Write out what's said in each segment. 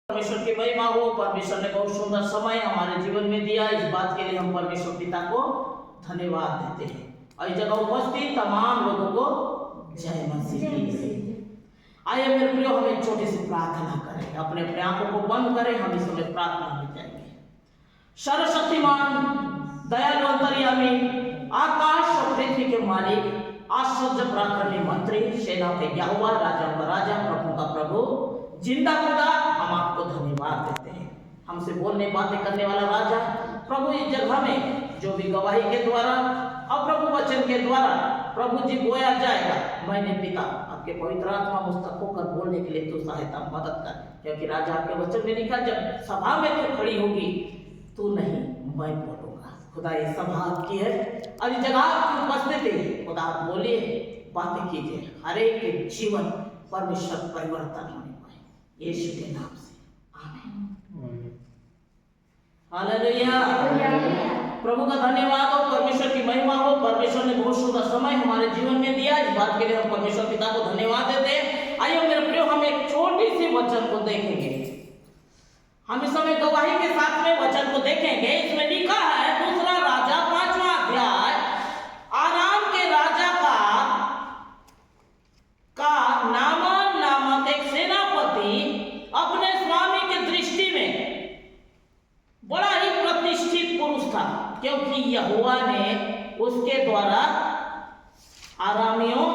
परमेश्वर की महिमा हो। परमेश्वर ने बहुत सुंदर समय हमारे जीवन में दिया, इस बात के लिए हम परमेश्वर पिता को धन्यवाद देते हैं। और इस जगह उपस्थित तमाम लोगों को जय मसीह। आइए मेरे प्रियो, हम एक छोटी सी प्रार्थना करें। अपने अपने आंखों को बंद करें, हम इस समय प्रार्थना में जाएंगे। सर्वशक्तिमान दयालु अंतर्यामी, आकाश और पृथ्वी के मालिक, आश्चर्य पराक्रमी मंत्री, सेना के यहोवा, राजा का राजा, प्रभु का प्रभु, जिंदा खुदा, हम आपको धन्यवाद देते हैं। हमसे बोलने बातें करने वाला राजा प्रभु, इस जगह में जो भी गवाही के द्वारा और प्रभु वचन के द्वारा प्रभु जी बोया जाएगा, मैंने पिता आपके पवित्र आत्मा मुस्तक होकर बोलने के लिए तो सहायता मदद कर, क्योंकि राजा आपके वचन में लिखा, जब सभा में तो खड़ी होगी तू नहीं, मैं बोलूंगा। खुदा ये सभा आपकी है और इस जगह आपकी उपस्थिति है। खुदा आप बोलिए, बातें कीजिए, हर एक के जीवन परमेश्वर परिवर्तन होने पाए, यीशु के नाम से आमीन। हालेलुया। प्रभु का धन्यवाद हो, परमेश्वर की महिमा हो। परमेश्वर ने बहुत सुंदर समय हमारे जीवन में दिया, इस बात के लिए हम परमेश्वर पिता को धन्यवाद देते हैं। आइए मेरे प्रियो, हम एक छोटी सी वचन को देखेंगे। हम इस समय गवाही के साथ में वचन को देखेंगे। इसमें लिखा है, दूसरा राजा 5वां अध्याय, आराम के राजा का नामान नामक एक सेनापति अपने स्वामी के दृष्टि में बड़ा ही प्रतिष्ठित पुरुष था, क्योंकि यहोवा ने उसके द्वारा आरामियों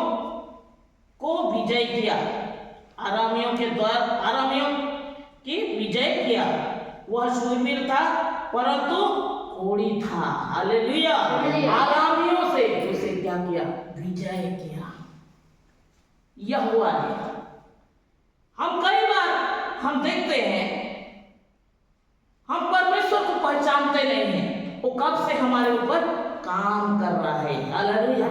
को विजय किया। आरामियों के द्वारा आरामियों की विजय किया। वह शूरवीर था परंतु कोढ़ी था। हालेलुया। आरामियों से उसे क्या किया? विजय किया यहोवा ने। हम कई बार हम देखते हैं, हम परमेश्वर को पहचानते नहीं हैं, वो कब से हमारे ऊपर काम कर रहा है। हालेलुया।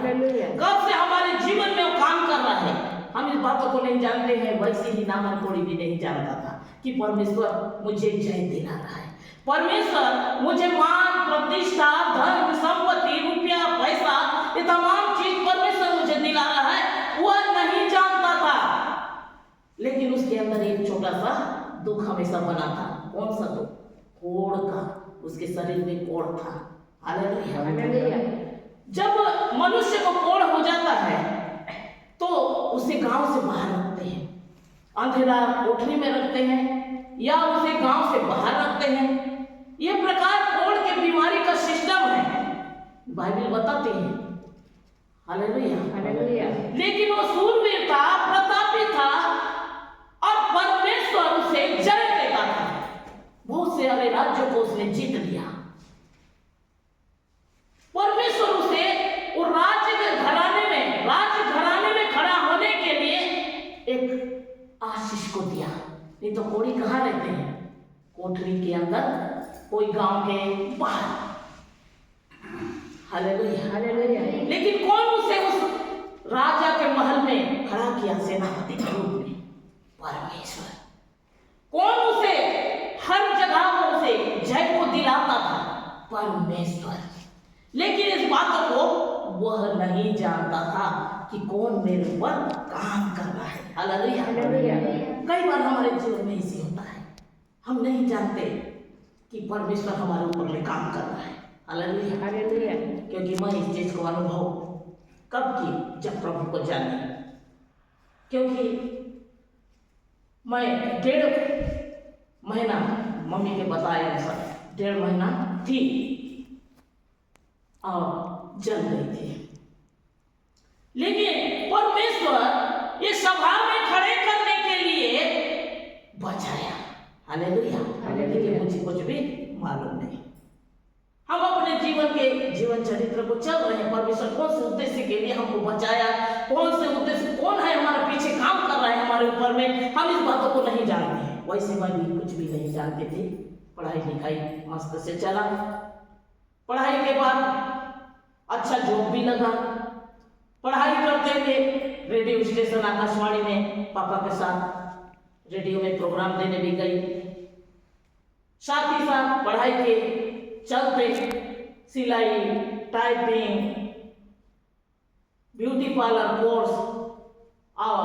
कब से हमारे जीवन में वो काम कर रहा है, हम इस बातों को नहीं जानते हैं। वैसे ही नामन कोड़ी भी नहीं जानता था कि परमेश्वर मुझे जय दिला रहा है, परमेश्वर मुझे मान, प्रतिष्ठा, धन, संपत्ति, रुपया, पैसा, ये तमाम चीज परमेश्वर मुझे दिला रहा है, वह नहीं जानता था। लेकिन उसके अंदर एक छोटा सा दुख हमेशा बना था। कौन सा दुख? कोढ़ का। उसके शरीर में कोढ़ था। हालेलुया। जब मनुष्य को कोढ़ हो जाता है तो उसे गांव से बाहर रखते हैं, अंधेरा कोठरी में रखते हैं, या उसे गांव से बाहर रखते हैं। यह प्रकार कोढ़ के बीमारी का सिस्टम है, बाइबल बताती है। हालेलुया। लेकिन वो शूरवीर था, प्रतापी था और परमेश्वर उसे जय देता था। बहुत से सारे राज्यों को उसने जीत लिया। परमेश्वर उसे वो राजघराने में खड़ा होने के लिए एक आशीष को दिया। नहीं तो कोढ़ी कहाँ रहते हैं? कोठरी के अंदर, कोई गांव के बाहर। हालेलुया। लेकिन कौन उसे उस राजा के महल में खड़ा किया सेनापति के रूप में? परमेश्वर। कौन उसे हर जगह उसे जय को दिलाता था? परमेश्वर। लेकिन इस बात को वह नहीं जानता था कि कौन मेरे ऊपर काम कर रहा है। हालेलुया। कई बार हमारे जीवन में ऐसे होता है, हम नहीं जानते कि परमेश्वर हमारे ऊपर काम कर रहा है। हालेलुया। क्योंकि मैं इस चीज को अनुभव कब की? जब प्रभु को जाने। क्योंकि मैं 1.5 महीना मम्मी के बताए अनुसार 1.5 महीना थी और जल गई थी। लेकिन परमेश्वर ये सभा में खड़े करने के लिए बचाया। हालेलुया। लेकिन मुझे कुछ भी मालूम नहीं। हम अपने जीवन चरित्र को चल रहे हैं। परमेश्वर कौन से उद्देश्य के लिए हमको बचाया, कौन से उद्देश्य, कौन है हमारे पीछे काम कर रहा है हमारे ऊपर में, हम इस बातों को नहीं जानते हैं। वैसे मैं भी कुछ भी नहीं जानते थे। पढ़ाई लिखाई मस्त से चला। पढ़ाई के बाद अच्छा जॉब भी लगा। पढ़ाई करते थे, रेडियो स्टेशन आकाशवाणी में पापा के साथ रेडियो में प्रोग्राम देने भी गई। साथ ही साथ पढ़ाई के चलते सिलाई, टाइपिंग, ब्यूटी पार्लर कोर्स और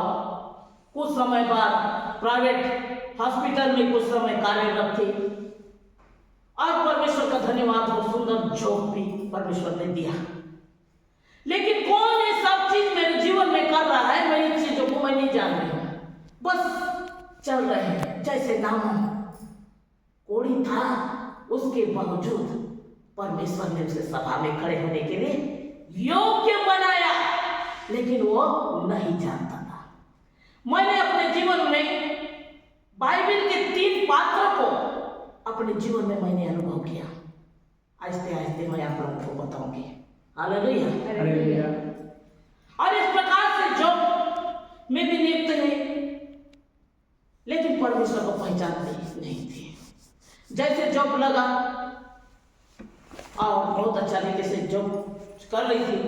कुछ समय बाद प्राइवेट हॉस्पिटल में कुछ समय कार्यरत थी और परमेश्वर का धन्यवाद हो, सुंदर जॉब भी परमेश्वर ने दिया। लेकिन कौन ये सब चीज मेरे जीवन में कर रहा है, मैं इन चीजों को मैं नहीं जान रही हूं, बस चल रहे हैं। जैसे नामन कोढ़ी था, उसके बावजूद परमेश्वर ने उसे सभा में खड़े होने के लिए योग्य बनाया, लेकिन वो नहीं जानता था। मैंने अपने जीवन में बाइबल के 3 पात्रों को अपने जीवन में मैंने अनुभव किया। आहिस्ते आहिस्ते मैं आप लोगों को बताऊंगी। Hallelujah, hallelujah. और इस प्रकार से जॉब में भी नियुक्त है, लेकिन परमेश्वर को पहचानते नहीं थे। जैसे जॉब लगा और बहुत अच्छा तरीके से जॉब कर रही थी।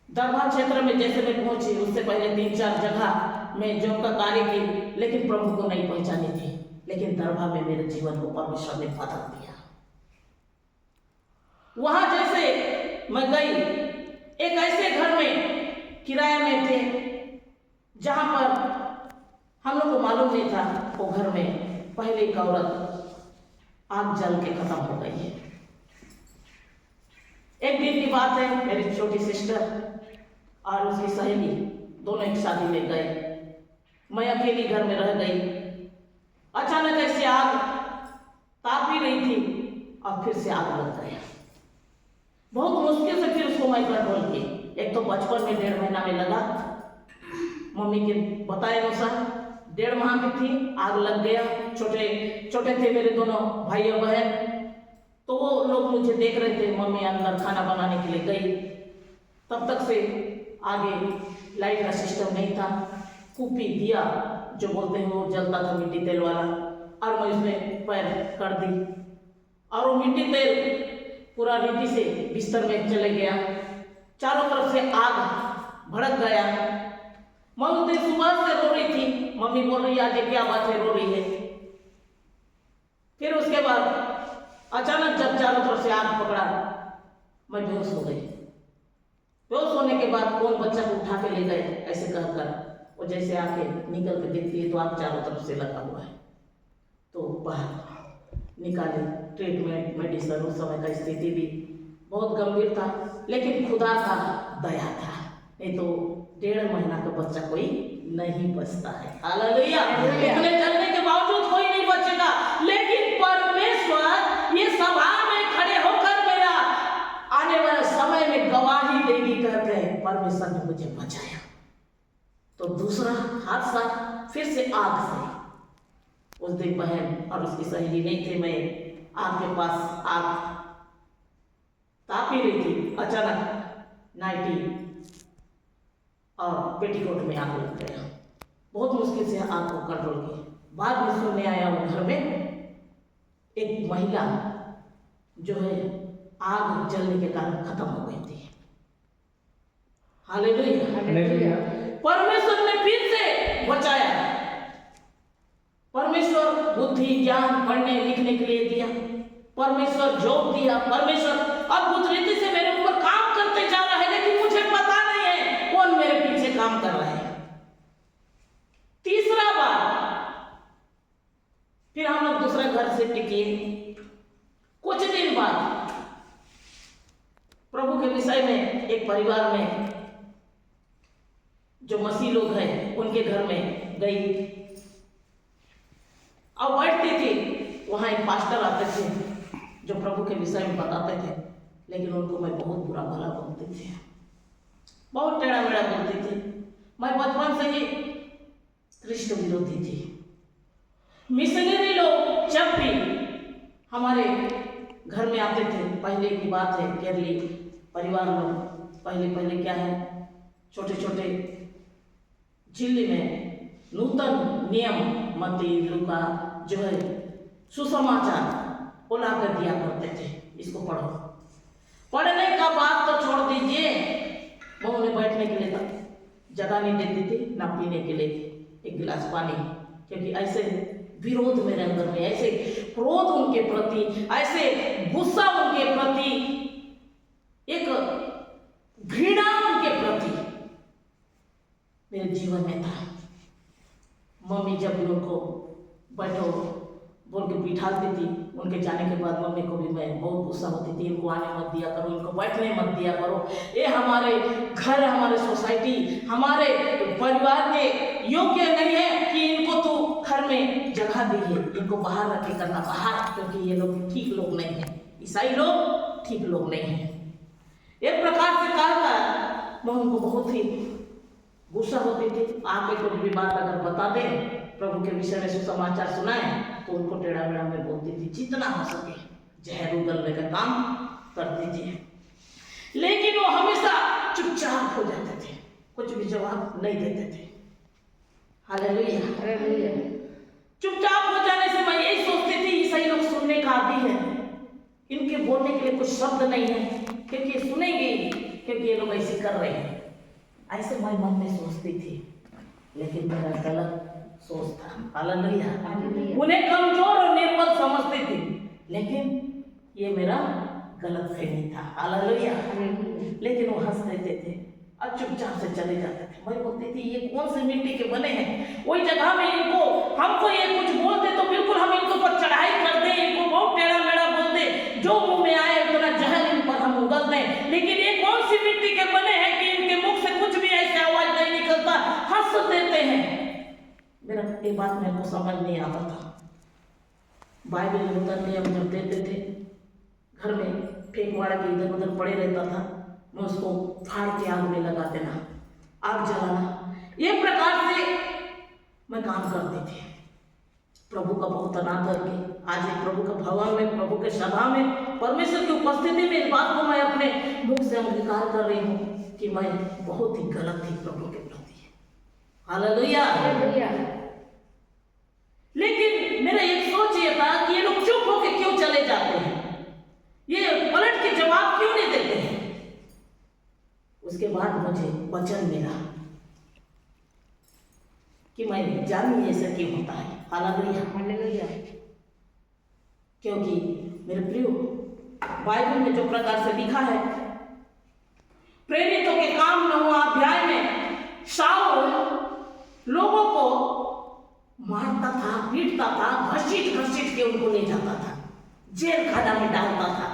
दरबार क्षेत्र में जैसे मैं पहुंची, उससे पहले 3-4 जगह में जॉब का कार्य की, लेकिन प्रभु को नहीं पहचानी थी। लेकिन दरबार में मेरे जीवन को परमेश्वर ने बदल दिया। वहां जैसे मैं गई, एक ऐसे घर में किराए में थे जहां पर हम लोग को मालूम नहीं था वो घर में पहले एक औरत आग जल के खत्म हो गई है। एक दिन की बात है, मेरी छोटी सिस्टर और उसकी सहेली दोनों एक शादी में गए। मैं अकेली घर में रह गई। अचानक ऐसे आग ताप ही रही थी और फिर से आग लग गया। बहुत मुश्किल से फिर उसको मैं कंट्रोल की। एक तो बचपन में 1.5 महीना में लगा, मम्मी के बताए अनुसार 1.5 माह की थी, आग लग गया। छोटे छोटे थे मेरे दोनों भाई और बहन, तो वो लोग मुझे देख रहे थे। मम्मी अंदर खाना बनाने के लिए गई। तब तक से आगे लाइट का सिस्टम नहीं था। कुपी दिया जो बोलते हैं वो जलता था, मिट्टी तेल वाला, और मैं उसमें पैर कर दी और वो मिट्टी तेल पूरा रीति से बिस्तर में चले गया। चारों तरफ से आग भड़क गया। मैं उस दिन सुबह से रो रही थी। मम्मी बोल रही है आज क्या बात है, रो रही है। फिर उसके बाद अचानक जब चारों तरफ से आग पकड़ा, मैं बेहोश हो गई। बेहोश होने के बाद कौन बच्चा को उठा के ले गए ऐसे कहकर, वो जैसे आके निकल के देखती है तो आग चारों तरफ से लगा हुआ है। तो बाहर निकाले, ट्रीटमेंट मेडिसिन। उस समय का स्थिति भी बहुत गंभीर था, लेकिन खुदा का दया था। नहीं तो 1.5 महीना का बच्चा कोई नहीं बचता है। हालेलुया। इतने जलने के बावजूद कोई नहीं बचेगा, लेकिन परमेश्वर ये सभा में खड़े होकर मेरा आने वाले समय में गवाही देगी कहते हैं परमेश्वर ने मुझे बचाया। तो दूसरा हादसा फिर से आग से। उस दिन बहन और उसकी सहेली नहीं थे। मैं आग के पास, आग ताप ही रही थी। अचानक नाइटी और पेटीकोट में आग लग गया। बहुत मुश्किल से आग को कंट्रोल किया। बाद में सुनने आया वो घर में एक महिला जो है आग जलने के कारण खत्म हो गई थी। Hallelujah, hallelujah. परमेश्वर ने फिर से बचाया। परमेश्वर बुद्धि ज्ञान पढ़ने लिखने के लिए दिया। परमेश्वर जॉब दिया। परमेश्वर अद्भुत रीति से मेरे ऊपर काम करते जा रहा है, लेकिन मुझे पता नहीं है कौन मेरे पीछे काम कर रहा है। तीसरा बार फिर हम लोग दूसरा घर से टिके। कुछ दिन बाद प्रभु के विषय में एक परिवार में जो मसीह लोग हैं उनके घर में गई और बैठती थी। वहां एक पास्टर आते थे जो प्रभु के विषय में बताते थे, लेकिन उनको मैं बहुत बुरा भला बोलती थी, बहुत टेढ़ा मेढ़ा बोलती थी। मैं बचपन से ही कृष्ण विरोधी थी। मिशनरी लोग जब भी हमारे घर में आते थे, पहले की बात है केरली परिवार लोग, पहले क्या है, छोटे छोटे जिले में नूतन नियम मत्ती लूका जो है सुसमाचार वो ला कर दिया करते थे। इसको पढ़ो। पढ़ने का बात तो छोड़ दीजिए, वो उन्हें बैठने के लिए तक जगह नहीं देती थी, ना पीने के लिए एक गिलास पानी, क्योंकि ऐसे विरोध मेरे अंदर में, ऐसे क्रोध उनके प्रति, ऐसे गुस्सा उनके प्रति, एक घृणा उनके प्रति मेरे जीवन में था। मम्मी जब भी उनको बैठो बोल के बिठाती थी। उनके जाने के बाद मम्मी को भी मैं बहुत गुस्सा होती थी, इनको आने मत दिया करो, इनको बैठने मत दिया करो, ये हमारे घर, हमारे सोसाइटी, हमारे परिवार के योग्य नहीं है कि इनको तो घर में जगह दी है, इनको बाहर रखे करना बाहर, क्योंकि ये लोग ठीक लोग नहीं हैं, ईसाई लोग ठीक लोग नहीं हैं। एक प्रकार से कहा मैं उनको बहुत ही गुस्सा होती थी। आके कोई भी बात अगर बता दें, प्रभु के विषय में सुसमाचार सुनाए, तो उनको टेढ़ा मेढ़ा में बोलती थी। जितना हो सके जहर उगलने का काम कर दीजिए, लेकिन वो हमेशा चुपचाप हो जाते थे, कुछ भी जवाब नहीं देते थे। Hallelujah hallelujah. चुपचाप हो जाने से मैं यही सोचती थी ईसाई लोग सुनने का आदी है, इनके बोलने के लिए कुछ शब्द नहीं है, क्योंकि सुनेंगे, क्योंकि ये लोग ऐसे कर रहे हैं। ऐसे मैं मन में सोचती थी, लेकिन मेरा गलत सोच था। हालेलुया। उन्हें कमजोर और निर्बल समझती थी, लेकिन ये मेरा गलत फहमी था। हालेलुया। लेकिन वो हंस देते थे और चुपचाप से चले जाते थे। मैं बोलती थी ये कौन से मिट्टी के बने हैं, वही जगह में इनको हमको ये कुछ बोलते तो बिल्कुल हम इनको पर चढ़ाई कर दें, इनको बहुत टेढ़ा मेढ़ा बोल दें, जो मुंह में आए उतना जहर इन पर हम उगल दें। लेकिन ये कौन सी मिट्टी के बने हैं कि इनके मुख से कुछ भी ऐसे आवाज नहीं निकलता, हंस देते हैं। मेरा ये बात मेरे को समझ नहीं आता था। बाइबल उतरने हम जब देते थे, घर में फेंक वाड़ा के इधर उधर पड़े रहता था, मैं उसको फाड़ के आग में लगा देना, आग जलाना, ये प्रकार से मैं काम करती थी। प्रभु का बहुत अनादर के आज एक प्रभु के भवन में, प्रभु के सभा में, परमेश्वर की उपस्थिति में इस बात को मैं अपने मुख से अंगीकार कर रही हूँ कि मैं बहुत ही गलत थी प्रभु के प्रति। Hallelujah hallelujah. लेकिन मेरा एक सोच ये था कि ये लोग चुप होकर क्यों चले जाते हैं, ये पलट के जवाब क्यों नहीं देते हैं। उसके बाद मुझे वचन मिला कि मैं जानी ऐसा क्यों होता है। Hallelujah hallelujah. क्योंकि मेरे प्रिय, बाइबल में जो प्रकार से लिखा है, प्रेरितों के काम 9वां अध्याय में शाऊल लोगों को मारता था, पीटता था, घसीट घसीट के उनको ले जाता था, जेल खाना में डालता था।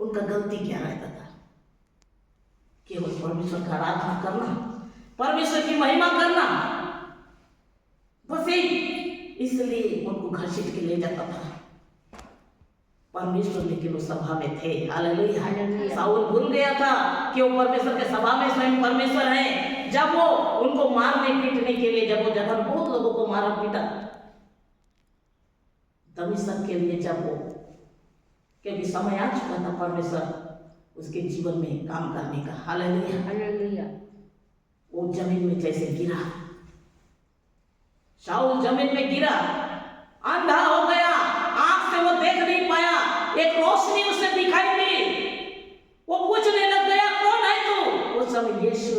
उनका गलती क्या रहता था? केवल परमेश्वर का आराधना करना, परमेश्वर की महिमा करना, बस यही, इसलिए उनको घसीट के ले जाता था। परमेश्वर लेकिन उस सभा में थे। हालेलुया। शाऊल भूल गया था कि वो परमेश्वर के सभा में स्वयं परमेश्वर है। जब वो उनको मारने पीटने के लिए, जब वो जगह बहुत लोगों को मारा पीटा दमिश्क के लिए, जब वो, क्योंकि समय आ चुका था परमेश्वर उसके जीवन में काम करने का। Hallelujah hallelujah. वो जमीन में जैसे गिरा, शाऊल जमीन में गिरा, अंधा हो गया, आंख से वो देख नहीं पाया, एक रोशनी उसे दिखाई दी, वो पूछने लग गया कौन है तू? उस समय यीशु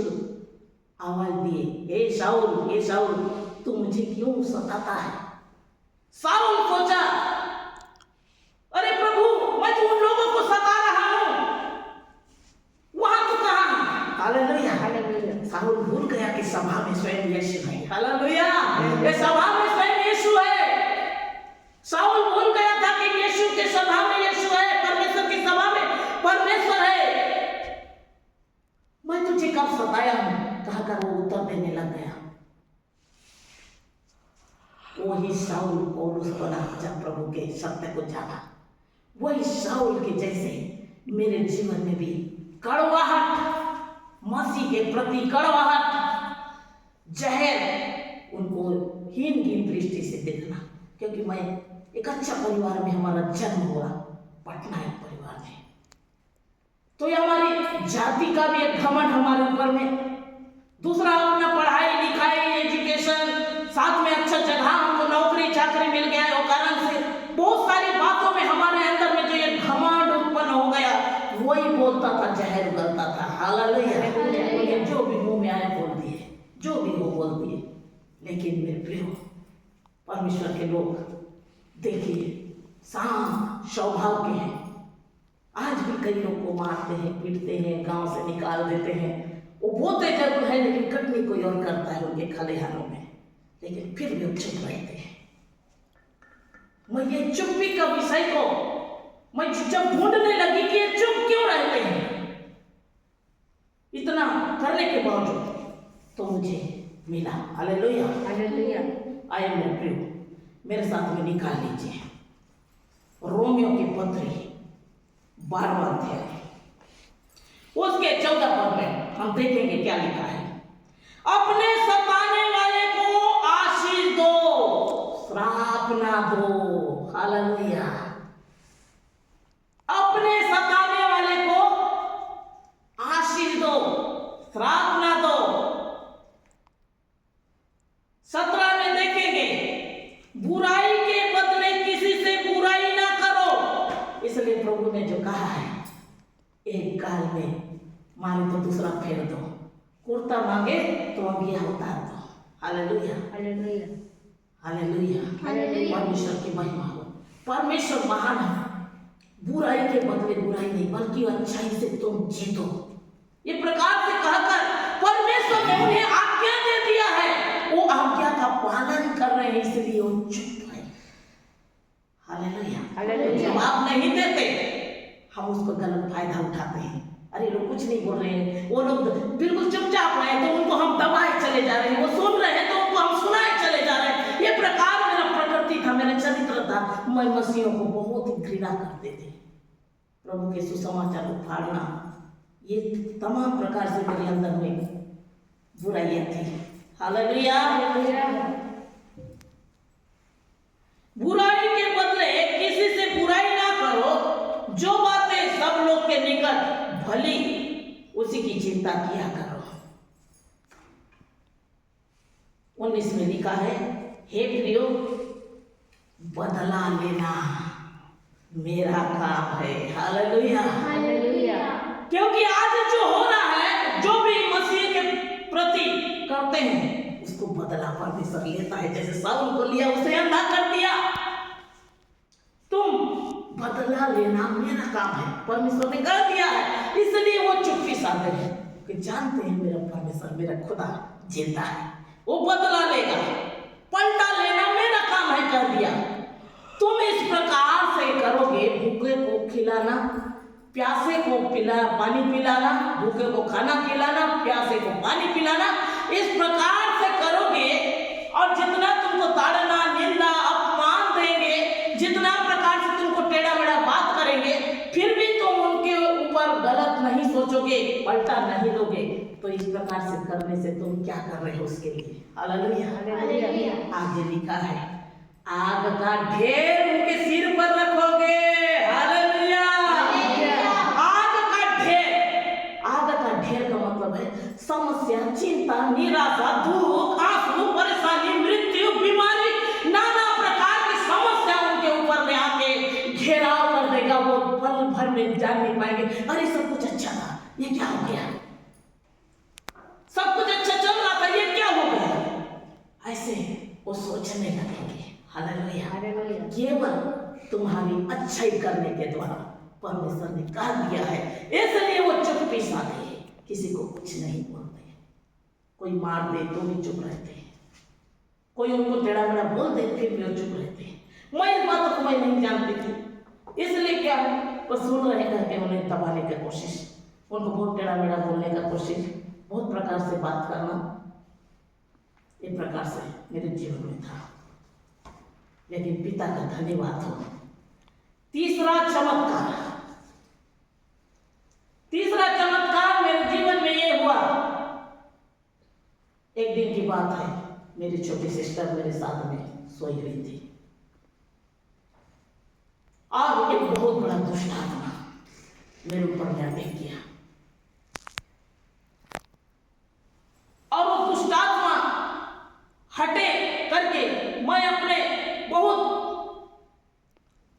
आवाज दिए, ए शाऊल तू मुझे क्यों सताता है? शाऊल सोचा, अरे प्रभु मैं तो उन लोगों को सता रहा हूं, वहां तो कहां? Hallelujah hallelujah. शाऊल भूल गया कि सभा में स्वयं यीशु है। हालेलुया। ये सभा में स्वयं यीशु है। शाऊल भूल गया था कि यीशु के सभा में यीशु है, परमेश्वर की सभा में परमेश्वर है। मैं तुझे कब सताया हूं? कहकर वो उत्तर देने लग गया। वही शाऊल पौलुस बना जब प्रभु के सत्य को जाना। वही शाऊल के जैसे मेरे जीवन में भी कड़वाहट, मसीह के प्रति कड़वाहट, जहर, उनको हीन दृष्टि से देखना। क्योंकि मैं एक अच्छा परिवार में हमारा जन्म हुआ, पटना एक परिवार में, तो ये हमारी जाति का भी एक घमंड हमारे ऊपर में। दूसरा अपना पढ़ाई लिखाई, एजुकेशन, साथ में अच्छा जगह, हमको नौकरी चाकरी मिल गया है, वो कारण से बहुत सारी बातों में हमारे अंदर में जो ये घमंड उत्पन्न हो गया, वही बोलता था, जहर उगलता था। हालेलुया। जो भी मुंह में आए बोल दिए, जो भी हो बोल दिए। लेकिन मेरे प्रिय परमेश्वर के लोग देखिए, शांत स्वभाव के हैं। आज भी कई लोग को मारते हैं, पीटते हैं, गांव से निकाल देते हैं। वो बोलते जरूर है, लेकिन कटनी कोई और करता है उनके खलिहानों में, लेकिन फिर भी चुप रहते हैं। मैं ये चुप्पी का विषय को मैं जब ढूंढने लगी कि ये चुप क्यों रहते हैं, इतना करने के बावजूद तो मुझे मिला। Hallelujah, hallelujah. आए मेरे प्रियो, मेरे साथ में निकाल लीजिए रोमियो की पत्री 12वां अध्याय, उसके 14 पद में हम देखेंगे क्या लिखा है। अपने सताने वाले को आशीष दो, श्राप ना दो। हालेलुया। अपने सताने वाले को आशीष दो, श्राप ना दो। 17 में देखेंगे, बुराई के बदले किसी से बुराई ना करो। इसलिए प्रभु ने जो कहा है, एक गाल में मारे तो दूसरा फेर दो, कुर्ता मांगे तो अंगिया उतार दो। Hallelujah, hallelujah, hallelujah, hallelujah. परमेश्वर की महिमा हो। परमेश्वर महान है। बुराई के बदले बुराई नहीं, बल्कि अच्छाई से तुम जीतो। ये प्रकार से कहकर परमेश्वर ने उन्हें आज्ञा दे दिया है, वो आज्ञा का पालन कर रहे हैं, इसलिए वो चुप है। Hallelujah, hallelujah. जवाब नहीं देते, हम उसको गलत फायदा उठाते हैं। अरे लोग कुछ नहीं बोल रहे हैं, वो लोग बिल्कुल चुपचाप रहे हैं तो उनको हम दबाए चले जा रहे हैं, वो सुन रहे हैं तो उनको हम सुनाए चले जा रहे हैं। ये प्रकार मेरा प्रकृति था, मेरा चरित्र था। मैं मसीहों को बहुत ही घृणा करते थे। प्रभु के सुसमाचार को फाड़ना, ये तमाम प्रकार से मेरे अंदर में बुराइयां थी। हालेलुया, बुराई के बदले किसी से बुराई ना करो, जो बातें सब लोग के निकट भली उसी की चिंता किया करो। 19 में लिखा है, हे प्रियो, बदला लेना मेरा काम है। Hallelujah, hallelujah. क्योंकि आज जो हो रहा है, जो भी मसीह के प्रति करते हैं, उसको बदला परमेश्वर लेता है। जैसे साउल को लिया, उसे अंधा कर दिया। तुम बदला लेना मेरा काम है, परमेश्वर ने कर दिया है। इसलिए वो चुप्पी साधे हैं कि जानते हैं मेरा परमेश्वर, मेरा खुदा जिंदा है, वो बदला लेगा। पलटा लेना मेरा काम है, कर दिया। तुम इस प्रकार से करोगे, भूखे को खिलाना, प्यासे को पानी पिलाना, भूखे को खाना खिलाना, प्यासे को पानी पिलाना। इस प्रकार से करोगे और जितना तुमको ताड़ना, निंदा, अपमान देंगे, जितना प्रकार से तुमको टेढ़ा मेढ़ा बात करेंगे, फिर भी तुम उनके ऊपर गलत नहीं सोचोगे, पलटा नहीं लोगे, तो इस प्रकार से करने से तुम क्या कर रहे हो उसके लिए। Hallelujah, hallelujah. आगे लिखा है, आग का ढेर उनके सिर पर रखोगे। हालेलुया, आग का ढेर। आग का ढेर का मतलब है समस्या, चिंता, निराशा, दुख, आंसू, परेशानी, मृत्यु, बीमारी, नाना प्रकार की समस्या उनके ऊपर में आके घेराव कर देगा। वो पल भर में जान नहीं पाएंगे, अरे सब कुछ अच्छा था, ये क्या हो गया, सब कुछ अच्छा चल रहा था, ये क्या हो गया, ऐसे वो सोचने लगेंगे। Hallelujah, hallelujah. केवल तुम्हारी अच्छाई करने के द्वारा परमेश्वर ने कह दिया है, इसलिए वो चुप्पी साधे, किसी को कुछ नहीं बोलते। कोई मार दे तो भी चुप रहते हैं, कोई उनको टेढ़ा मेढ़ा बोल दे फिर भी वो चुप रहते हैं। मैं इस बात को मैं नहीं जानती थी, इसलिए क्या वो सुन रहे करके उन्हें दबाने की कोशिश, उनको बहुत टेढ़ा मेढ़ा बोलने का कोशिश, बहुत प्रकार से बात करना, एक प्रकार से मेरे जीवन में था। लेकिन पिता का धन्यवाद हो। तीसरा चमत्कार मेरे जीवन में ये हुआ। एक दिन की बात है, मेरी छोटी सिस्टर मेरे साथ में सोई हुई थी और एक बहुत बड़ा दुष्ट आत्मा मेरे ऊपर में अटैक किया और वो दुष्ट आत्मा हटे करके मैं अपने बहुत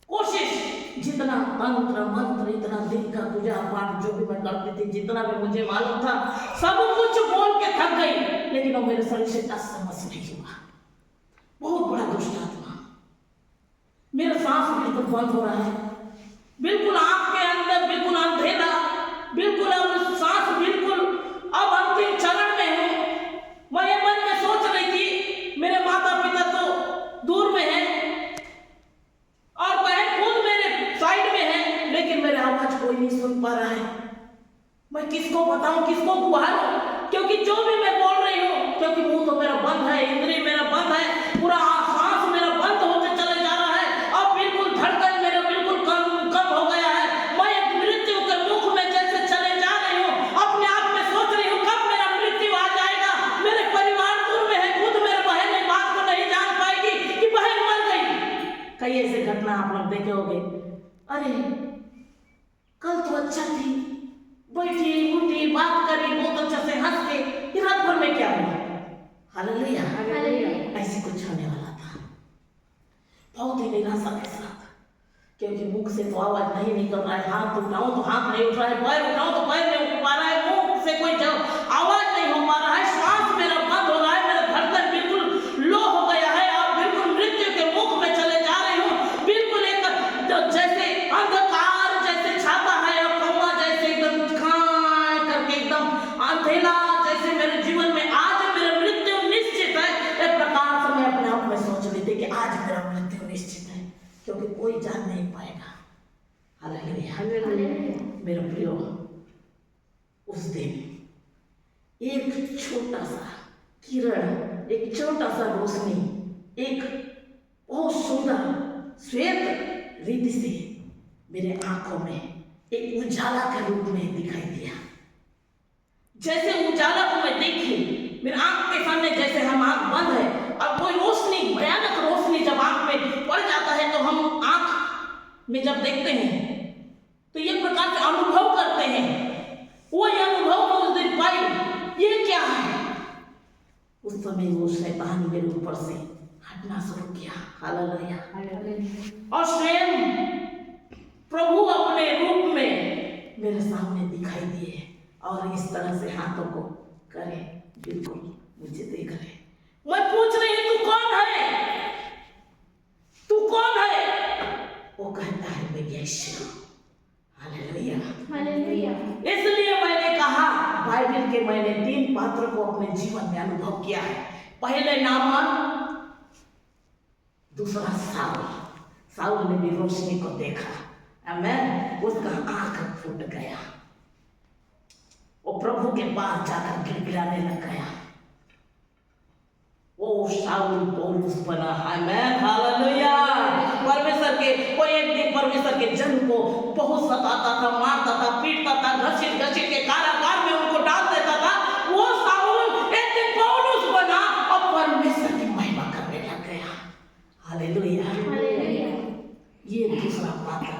कोशिश, जितना तंत्र मंत्र, इतना दिन का पूजा पाठ जो भी मैं करती थी, जितना भी मुझे मालूम था, सब कुछ बोल के थक गई, लेकिन वो मेरे शरीर से टस समझ नहीं हुआ। बहुत बड़ा दुष्ट आत्मा, मेरा सांस बिल्कुल बंद हो रहा है, बिल्कुल आंख के अंदर बिल्कुल अंधेरा, बिल्कुल अब सांस बिल्कुल अब अंतिम चरण में है। मैं ये मन में सोच रही थी, मेरे माता पिता तो दूर में है, मैं किसको बताऊं, किसको गुहारूं, क्योंकि जो भी मैं बोल रही हूं, क्योंकि मुंह तो मेरा बंद है, इंद्रिय मेरा बंद है, पूरा सांस मेरा बंद होते चले जा रहा है, अब बिल्कुल धड़कन मेरा बिल्कुल कम हो गया है। मैं एक मृत्यु के मुख में जैसे चले जा रही हूँ, अपने आप में सोच रही हूँ कब मेरा मृत्यु आ जाएगा। मेरे परिवार दूर में है, खुद मेरे बहन इस बात को नहीं जान पाएगी कि बहन मर गई। कई ऐसे घटना आप लोग देखे होंगे, अरे कल तो अच्छा थी, बैठी उठी बात करी बहुत अच्छा से हंस के, ये रात भर में क्या हुआ? हालेलुया, ऐसे कुछ होने वाला था। बहुत ही निराशा के साथ, क्योंकि मुख से तो आवाज नहीं निकल रहा है, हाथ उठाऊं तो हाथ नहीं उठ रहा है, पैर उठाऊं तो पैर नहीं उठ पा रहा है, मुंह से कोई आवाज नहीं हो पा रहा है, सांस मेरा बंद हो रहा है, मेरा धड़कन बिल्कुल लो हो गया है और बिल्कुल मृत्यु के मुख में चले जा रही हूँ। बिल्कुल एक जैसे अंधकार जैसे छाता है और कौवा जैसे एकदम खाए करके एकदम अंधेरा जैसे मेरे जीवन में आज मेरा मृत्यु निश्चित है। एक प्रकार से मैं अपने आप में सोच रही थी कि आज मेरा मृत्यु निश्चित है, क्योंकि कोई जान नहीं पाएगा। हालेलुया। मेरे प्रियो, उस दिन एक छोटा सा किरण, एक छोटा सा रोशनी, एक बहुत सुंदर श्वेत रिद्धि से मेरे आंखों में एक उजाला के रूप में दिखाई दिया। जैसे उजाला को मैं देखी, मेरे आंख के सामने जैसे हम आंख बंद है और कोई रोशनी, भयानक रोशनी जब आंख में पड़ जाता है, तो हम आंख में जब देखते हैं तो ये प्रकार से अनुभव करते हैं। वो ये अनुभव मैं उस दिन पाई, ये क्या है? उस समय वो शैतान मेरे ऊपर से हटना शुरू किया। हालेलुया। और स्वयं प्रभु अपने रूप में मेरे सामने दिखाई दिए और इस तरह से हाथों को करे, बिल्कुल मुझे देख रहे। मैं पूछ रही हूं, तू कौन है? तू कौन है? वो कहता है, मैं यीशु हूं। हालेलुया। इसलिए मैंने कहा, बाइबल के मैंने 3 पात्र को अपने जीवन में अनुभव किया है। पहले नामान, दूसरा साउल। साउल ने भी रोशनी को देखा, आमेन, उसका आंख फूट गया, वो प्रभु के पास जाकर गिड़गिड़ाने लग गया। वो शाऊल पौलुस बना। आमेन, हालेलुया। परमेश्वर के वो एक दिन परमेश्वर के जन को बहुत सताता था, मारता था, पीटता था, घसीट घसीट के कारागार में उनको डाल देता था। वो शाऊल एक दिन पौलुस बना और परमेश्वर की महिमा करने लग गया। हालेलुया। ये दूसरा पात्र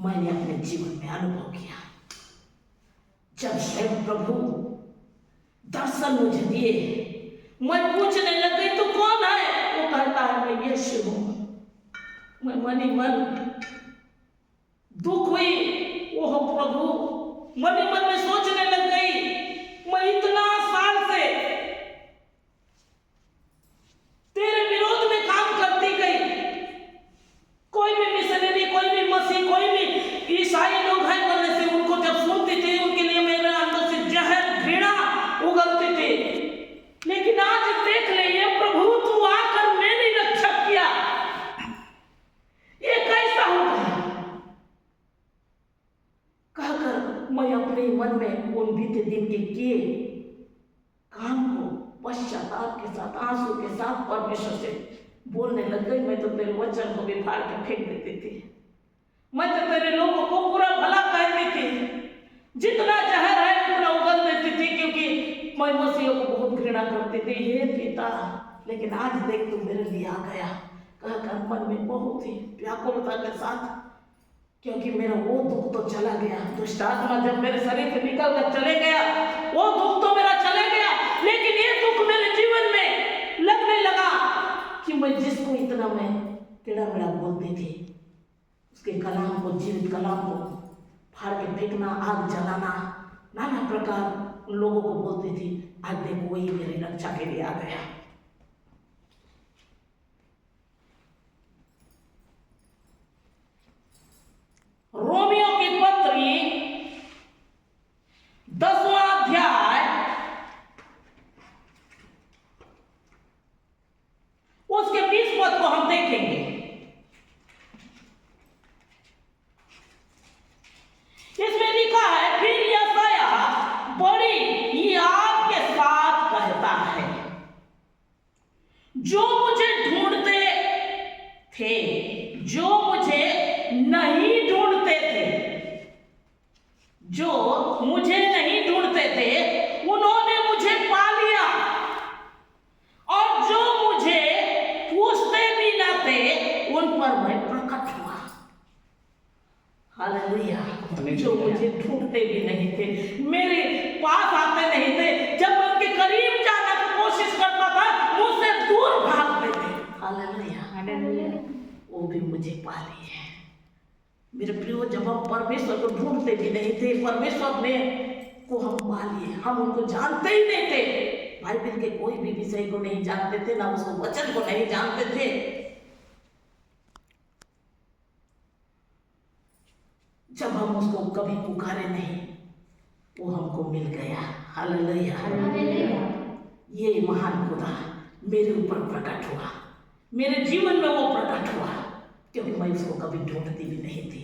मैंने अपने जीवन में अनुभव किया। जब स्वयं प्रभु दर्शन मुझे दिए, मैं पूछने लग गई, तू कौन है? वो कहता है, मैं यीशु हूं। मैं मन ही मन दुख हुई। ओह प्रभु, मन ही मन में सोचने लग गई, मैं इतना साल से तेरे विरोध में काम करती गई। कोई भी मिशनरी, कोई भी मसीह, कोई भी ईसाई लोग हैं, बोलने से उनको जब सुनती थी, उनके लिए मेरे अंदर से जहर घृणा उगलती थी। लेकिन आज देख ले, ये प्रभु तू आकर मेरी रक्षा किया, ये कैसा हो गया? कहकर मैं अपने मन में उन बीते दिन के किए काम को पश्चाताप के साथ, आंसू के साथ परमेश्वर से बोलने लग गई। मैं तो तेरे वचन को भी फाड़ के फेंक देती थी, मैं तो तेरे लोगों को पूरा भला कहती थी, जितना जहर है उतना उगल देती थी, क्योंकि मैं मसीहों को बहुत घृणा करती थी। हे पिता, लेकिन आज देख तू मेरे लिए आ गया। कहकर मन में बहुत ही व्याकुलता के साथ, क्योंकि मेरा वो दुख तो चला गया, दुष्ट आत्मा जब मेरे शरीर से निकल कर चले गया, वो दुख तो मेरा चले गया, लेकिन ये दुख मेरे जीवन में लगने लगा कि मैं जिसको इतना मैं टेढ़ा मेढ़ा बोलती थी, उसके कलाम को, जीवित कलाम को फाड़ के फेंकना, आग जलाना, नाना प्रकार उन लोगों को बोलती थी। आज देखो वही मेरी रक्षा के लिए आ गया। रोमियो की पत्री 10वां अध्याय उसके 20 पद को हम देखेंगे। इसमें लिखा है, फिर यशायाह जो मुझे नहीं ढूंढते थे, जो मुझे नहीं ढूंढते थे उन्होंने मुझे पा लिया, और जो मुझे पूछते भी न थे उन पर मैं प्रकट हुआ। हालेलुया। जो मुझे ढूंढते भी नहीं थे, मेरे पास आते नहीं थे, जब मैं उनके करीब जाने की कोशिश करता था मुझसे दूर भागते थे। हालेलुया। हालेलुया। वो भी मुझे पा लिए। मेरे प्रियो, जब हम परमेश्वर को ढूंढते भी नहीं थे, परमेश्वर ने को हम पा लिए। हम उनको जानते ही नहीं थे, बाइबल के कोई भी विषय को नहीं जानते थे, ना उसको वचन को नहीं जानते थे। जब हम उसको कभी पुकारे नहीं, वो हमको मिल गया। हालेलुया। हालेलुया। ये महान खुदा मेरे ऊपर प्रकट हुआ, मेरे जीवन में वो प्रकट हुआ, क्योंकि मैं उसको कभी ढूंढती भी नहीं थी,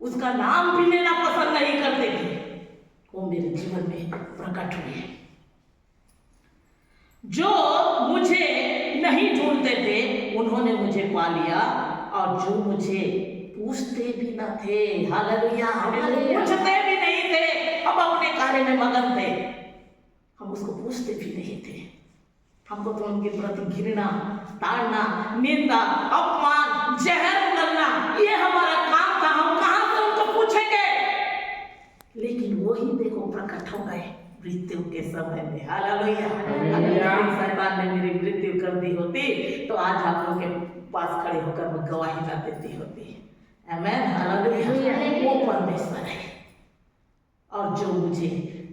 उसका नाम भी लेना पसंद नहीं करते थे। वो मेरे जीवन में प्रकट हुए। जो मुझे नहीं ढूंढते थे उन्होंने मुझे पा लिया, और जो मुझे पूछते भी न थे, हालेलुया, पूछते भी नहीं थे, हम अपने कार्य में मगन थे, हम उसको पूछते भी नहीं थे। हमको तो उनके प्रति घृणा, ताड़ना, निंदा, अपमान, जहर करना, ये हमारा काम था। हम कहां से उनको पूछेंगे? लेकिन वही देखो प्रकट हो गए मृत्यु के समय में। हालेलुया। अगर शैतान ने मेरी मृत्यु कर दी होती तो आज आप लोग के पास खड़े होकर मैं गवाही ना देती होती। आमेन। हालेलुया। वो परमेश्वर है, और जो मुझे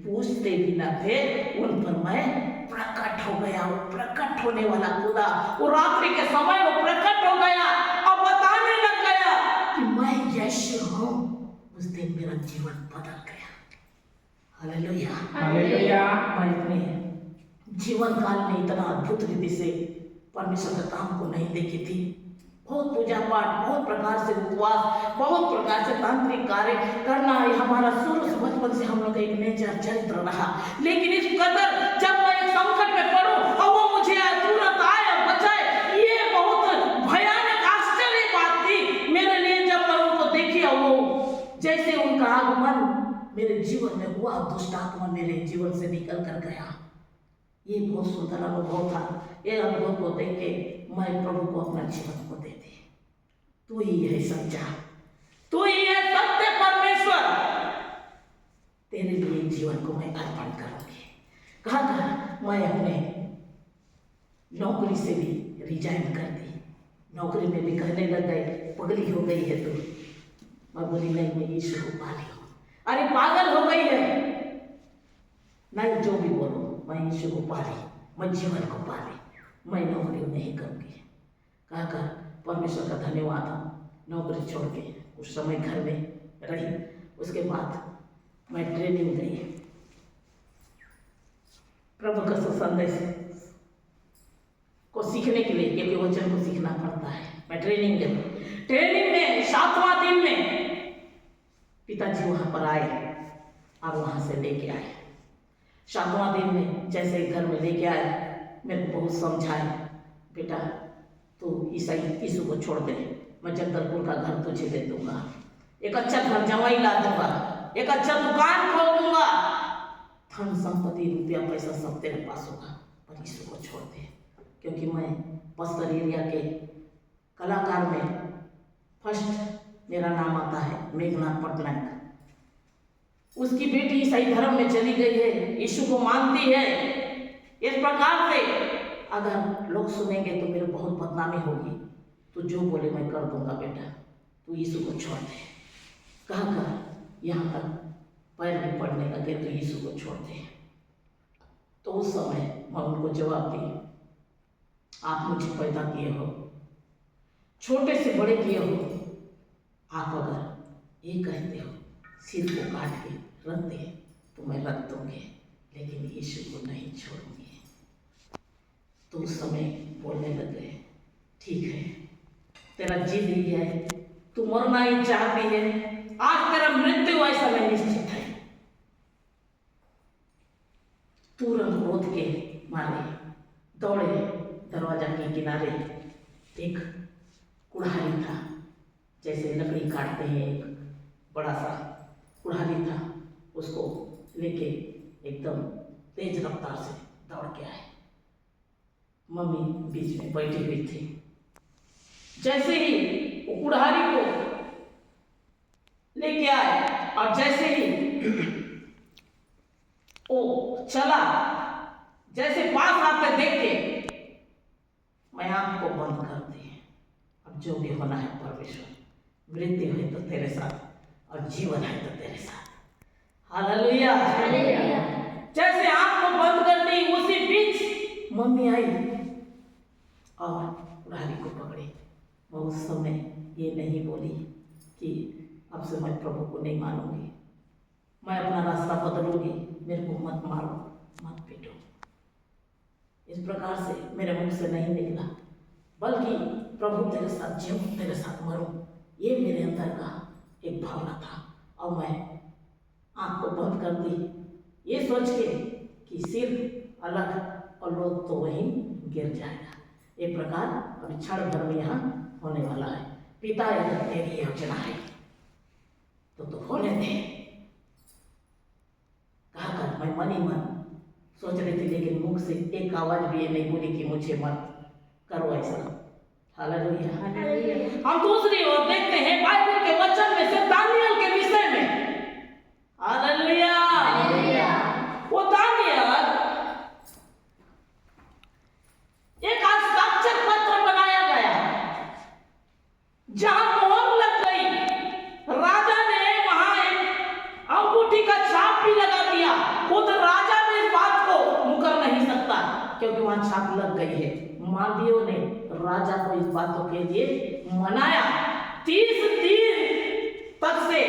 पूछते भी न थे उन पर मैं प्रकट हो गया। वो प्रकट होने वाला खुदा वो रात्रि के समय वो प्रकट हो गया और बताने लग गया कि मैं यीशु हूं। उस दिन मेरा जीवन बदल गया। हालेलुया। हालेलुया। मैं अपने जीवन काल में इतना अद्भुत रीति से परमेश्वर का काम को नहीं देखी थी। बहुत पूजा पाठ, बहुत प्रकार से उपवास, बहुत प्रकार से तांत्रिक कार्य करना, ये हमारा शुरू से बचपन से हम लोग का एक नेचर चरित्र रहा। लेकिन इस कदर जब मैं एक संकट में पड़ूं और वो मुझे तुरंत आए और बचाए, ये बहुत भयानक आश्चर्य बात थी मेरे लिए। जब मैं उनको देखी और वो जैसे उनका आगमन मेरे जीवन में हुआ, दुष्ट आत्मा मेरे जीवन से निकल कर गया। ये बहुत सुंदर अनुभव था। ये अनुभव को देख के मैं प्रभु को अपना जीवन को दे दी। तू ही है सच्चा, तू ही है सत्य परमेश्वर, तेरे लिए जीवन को मैं अर्पण करूंगी। कहा मैं अपने नौकरी से भी रिजाइन कर दी। नौकरी में भी कहने लग गए पगली हो गई है तू। मैं बोली नहीं, मैं यीशु को पा ली हूँ। अरे पागल हो गई है, नहीं जो भी बोलो, मैं यीशु को पा ली, मैं जीवन को पा ली, मैं नौकरी नहीं करूँगी। कहा परमेश्वर का धन्यवाद हो। नौकरी छोड़ के कुछ समय घर में रही, उसके बाद मैं ट्रेनिंग गई प्रभु का सुसंदेश को सीखने के लिए, क्योंकि वचन को सीखना पड़ता है। मैं ट्रेनिंग गई। ट्रेनिंग में 7वां दिन में पिताजी वहाँ पर आए और वहाँ से लेके आए। 7वां दिन में जैसे घर में लेके आए, मेरे को बहुत समझाए, बेटा तू यीशु को छोड़ दे, मैं जगदलपुर का घर तुझे दे दूंगा, एक अच्छा घर जमाई ला दूंगा, एक अच्छा दुकान खोल दूंगा, धन संपत्ति रुपया पैसा सब तेरे पास होगा, पर यीशु को छोड़ दे। क्योंकि मैं बस्तर एरिया के कलाकार में फर्स्ट मेरा नाम आता है, मेघनाथ पटनायक। उसकी बेटी ईसाई धर्म में चली गई है, यीशु को मानती है। इस प्रकार से अगर लोग सुनेंगे तो मेरे बहुत बदनामी होगी। तो जो बोले मैं कर दूंगा बेटा, तू यीशु को छोड़ दे। कहा यहाँ तक पैर भी पड़ने लगे तो यीशु को छोड़ दे। तो उस समय मैं उनको जवाब दी, आप मुझे पैदा किए हो, छोटे से बड़े किए हो, आप अगर ये कहते हो सिर को काट के रख दे तो मैं रख दूंगी, लेकिन यीशु को नहीं छोड़ूंगी। तो उस समय बोलने लग गए, ठीक है तेरा जिद ही है, तू मरना ही चाहती है, आज तेरा मृत्यु ऐसा में निश्चित है। तुरंत क्रोध के मारे दौड़े दरवाजा के किनारे एक कुल्हाड़ी था, जैसे लकड़ी काटते हैं, एक बड़ा सा कुल्हाड़ी था, उसको लेके एकदम तेज रफ्तार से दौड़ के आए। मम्मी बीच में बैठी हुई थी। जैसे ही वो कुल्हाड़ी को लेके आए और जैसे ही वो चला, जैसे पास आते देख के मैं आंख को बंद कर दी। अब जो भी होना है परमेश्वर, मृत्यु है तो तेरे साथ और जीवन है तो तेरे साथ। हालेलुया। जैसे आंख को बंद कर दी, उसी बीच मम्मी आई और कुल्हाड़ी को पकड़ी। मैं उस समय ये नहीं बोली कि अब से मैं प्रभु को नहीं मानूंगी, मैं अपना रास्ता बदलूंगी, मेरे को मत मारो, मत पीटो। इस प्रकार से मेरे मुख से नहीं निकला, बल्कि प्रभु तेरे साथ जीऊं, तेरे साथ मरूं, ये मेरे अंदर का एक भावना था। और मैं आंख को बंद कर दी, ये सोच के कि सिर अलग और लोग तो वहीं गिर जाएगा। ये प्रकार अभी क्षण भर में यहाँ होने वाला है। पिता अगर तेरी योजना है तो होने दे। कहा कर मैं मन ही मन सोच रही थी, लेकिन मुख से एक आवाज भी ये नहीं बोली कि मुझे मत करो ऐसा। हालेलुया। हम दूसरी ओर देखते हैं बाइबल के वचन में से दानियल के विषय में। हालेलुया। वो दानियल एक हस्ताक्षर पत्र बनाया गया, जहां मोहर लग गई। राजा ने वहां एक अंगूठी का छाप भी लगा दिया। खुद राजा ने इस बात को मुकर नहीं सकता, क्योंकि वहां छाप लग गई है। मालदियों ने राजा को इस बातों के लिए मनाया। 30 दिन तक से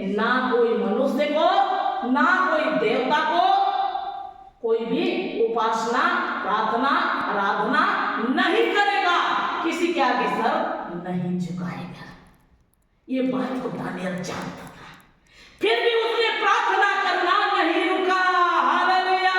ना कोई मनुष्य को, ना कोई देवता को कोई भी उपासना, प्रार्थना, आराधना नहीं करेगा, किसी के आगे सर नहीं झुकाएगा। ये बात को दानियल जानता था, फिर भी उसने प्रार्थना करना नहीं रुका। हालेलुया।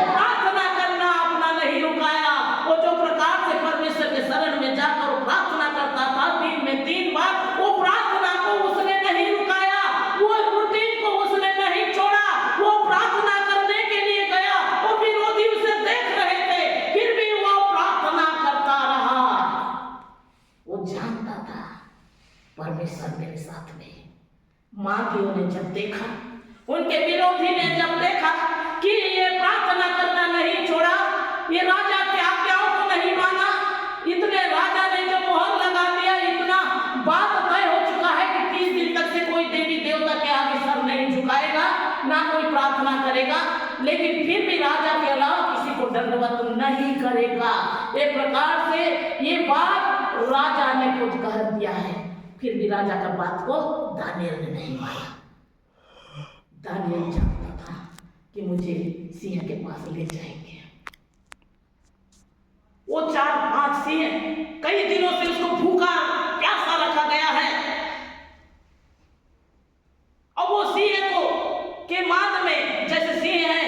प्रार्थना करना अपना नहीं रुकाया। वो जो प्रकार से परमेश्वर के शरण में जाकर वो प्रार्थना करता था, दिन में 3 बार, वो प्रार्थना को उसने नहीं रुकाया, वो रूटीन को उसने नहीं छोड़ा। वो प्रार्थना करने के लिए गया, वो विरोधी उसे देख रहे थे, फिर भी वो प्रार्थना करता रहा। वो जानता था परमेश्वर मेरे साथ में। मार्दियों ने जब देखा, उनके विरोधी ने जब देखा कि ये प्रार्थना करना नहीं छोड़ा, ये राजा की आज्ञाओं को नहीं माना, इतने राजा ने जो मोहर लगा दिया, इतना बात तय हो चुका है कि 30 दिन तक से कोई देवी देवता के आगे सर नहीं झुकाएगा, ना कोई प्रार्थना करेगा, लेकिन फिर भी राजा के अलावा किसी को दंडवत नहीं करेगा। एक प्रकार से ये बात राजा ने खुद कह दिया है, फिर भी राजा का बात को दानियल ने नहीं माना। दानियल जानता था कि मुझे सिंह के पास ले जाएंगे। वो 4-5 सिंह कई दिनों से उसको भूखा प्यासा रखा गया है, और वो सिंह को के माद में जैसे सिंह है,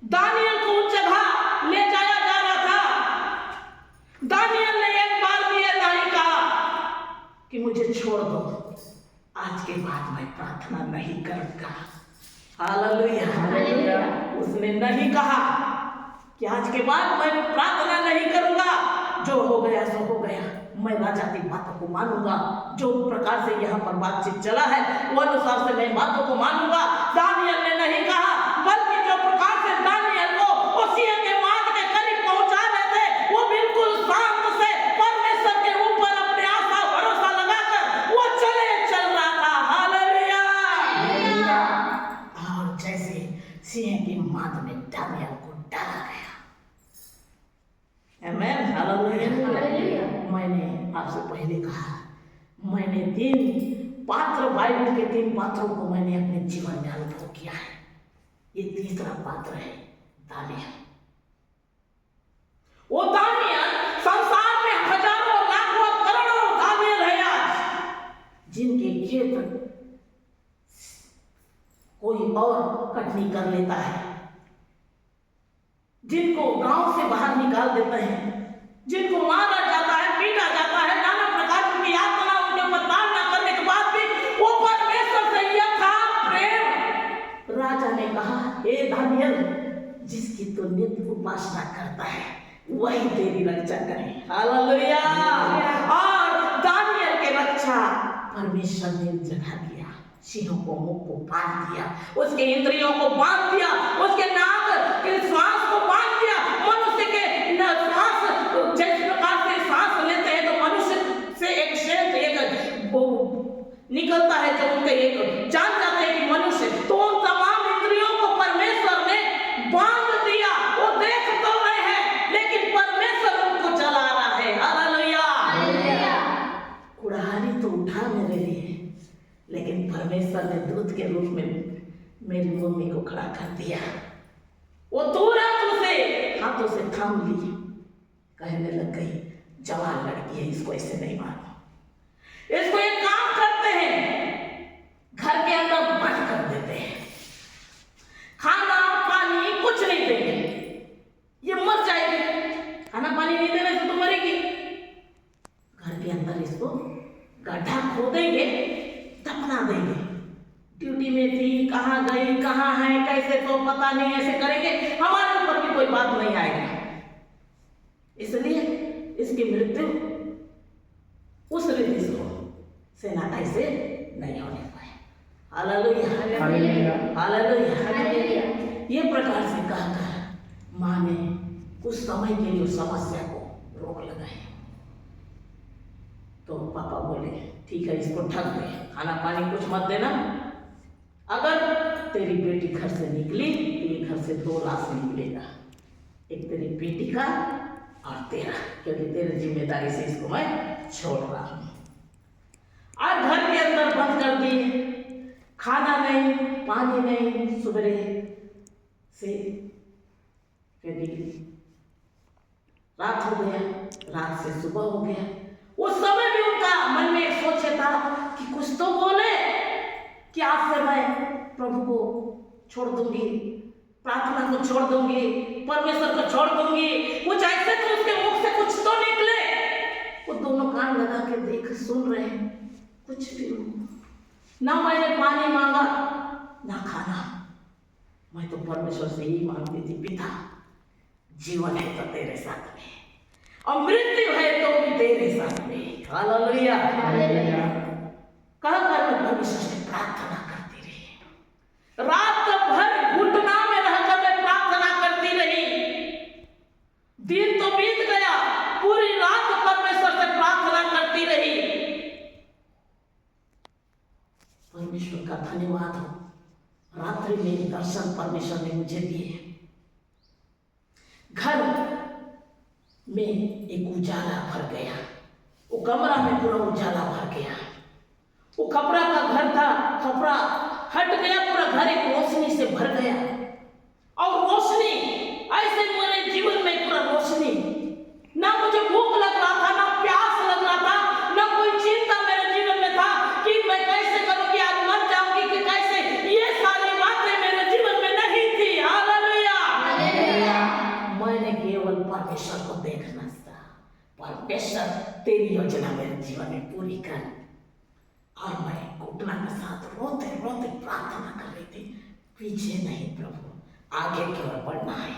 दानियल को उस जगह ले जाया जा रहा था। दानियल ने एक बार भी ये नहीं कहा कि मुझे छोड़ दो, आज के बाद मैं प्रार्थना नहीं करूंगा। हालेलुया। उसने नहीं कहा कि आज के बाद मैं प्रार्थना नहीं करूंगा, जो हो गया सो हो गया, मैं राजा की बातों को मानूंगा। जो प्रकार से यहाँ पर बातचीत चला है वो अनुसार से मैं बातों को मानूंगा। दानियल ने नहीं कहा, बल्कि जो प्रकार से दानियल को उसी के मार्ग के करीब पहुंचा रहे थे, वो बिल्कुल शांत से परमेश्वर के ऊपर अपने आशा भरोसा लगाकर वो चल रहा था। हालेलुया। और जैसे सिंह की माद में दानियल को डाला गया। आमेन। हालेलुया। मैंने आपसे पहले कहा, मैंने 3 पात्र, बाइबल के 3 पात्रों को मैंने अपने जीवन में अनुभव किया है। ये तीसरा पात्र है दानियल। वो दानियल संसार में हजारों, लाखों, करोड़ों दानियल है आज, जिनके खेत कोई और कटनी कर लेता है, जिनको गांव से बाहर निकाल देते हैं, जिनको मारा जाता है, पीटा जाता है, नाना तो नित्य उपासना करता है वही तेरी रक्षा करे। हालेलुया। और दानियल के रक्षा परमेश्वर ने जगह दिया, सिंहों को मुख को बांध दिया, उसके इंद्रियों को बांध दिया, उसके नाक के श्वास को बांध दिया। मनुष्य के श्वास जिस प्रकार से सांस लेते हैं तो मनुष्य से एक शेप एक वो निकलता है, जब उनके एक जान जाते हैं कि मनुष्य, तो उन तमाम इंद्रियों को परमेश्वर ने बांध दिया। वो देख तो रहे हैं लेकिन परमेश्वर उनको चला रहा है। हालेलुया। कुड़ाली तो उठा मेरे लिए, लेकिन परमेश्वर ने दूत के रूप में मेरी मम्मी को खड़ा कर दिया। वो तुरंत उसे हाथों से थाम ली, कहने लग गई जवान लड़की है, इसको ऐसे नहीं मारो, इसको एक काम करते हैं, घर के अंदर बंद कर देते हैं, खाना पानी कुछ नहीं देंगे, ये मर जाएगी, खाना पानी नहीं देने से तो मरेगी, घर के अंदर इसको गड्ढा खोदेंगे, दफना देंगे। ड्यूटी में थी, कहाँ गई, कहाँ है, कैसे, तो पता नहीं, ऐसे करेंगे, हमारे ऊपर भी कोई बात नहीं आएगी। इसलिए इसकी मृत्यु उस रीति से हो, सेना ऐसे नहीं होने पाए। Hallelujah, hallelujah, hallelujah. ये प्रकार से कहकर माँ ने कुछ समय के लिए उस समस्या को रोक लगाई। तो पापा बोले ठीक है, इसको ढक दे, खाना पानी कुछ मत देना, अगर तेरी बेटी घर से निकली तो ये घर से दो लाश निकलेगा, एक तेरी बेटी का और तेरा, क्योंकि तेरी जिम्मेदारी से इसको मैं छोड़ रहा हूँ। आज घर के अंदर बंद कर दिए, खाना नहीं, पानी नहीं, सुबह से क्योंकि रात हो गया, रात से सुबह हो गया। उस समय भी उनका मन में एक सोच था कि कुछ तो बोले कि आज से मैं प्रभु को छोड़ दूंगी, प्रार्थना को छोड़ दूंगी, परमेश्वर को छोड़ दूंगी, कुछ ऐसे तो उसके मुख से कुछ तो निकले। वो दोनों कान लगा के देख सुन रहे हैं, कुछ भी ना मैंने पानी मांगा ना खाना, मैं तो परमेश्वर से ही मांगती थी, पिता जीवन है तो तेरे साथ में और मृत्यु है तो भी तेरे साथ में। Hallelujah, hallelujah. कहकर मैं परमेश्वर से प्रार्थना करती रही, रात भर घुटना में रहकर मैं प्रार्थना करती रही। दिन तो बीत गया, पूरी रात परमेश्वर से प्रार्थना करती रही। परमेश्वर का धन्यवाद हो, रात्रि में दर्शन परमेश्वर ने मुझे दिए। घर में एक उजाला भर गया, वो कमरा में पूरा उजाला भर गया। वो खपरा का घर था, खपरा हट गया, पूरा घर एक रोशनी से भर गया। और रोशनी ऐसे मेरे जीवन में पूरा रोशनी, ना मुझे भूख लग रहा था, ना प्यास लग रहा था, ना कोई चिंता मेरे जीवन में था कि मैं कैसे करूंगी, आज मर जाऊंगी कि कैसे, ये सारी बातें मेरे जीवन में नहीं थी। Hallelujah, hallelujah. मैंने केवल परमेश्वर को देखना था, परमेश्वर तेरी योजना मेरे जीवन में पूरी कर। और मैं घुटना के साथ रोते रोते प्रार्थना कर रही थी, पीछे नहीं प्रभु, आगे की ओर बढ़ना है,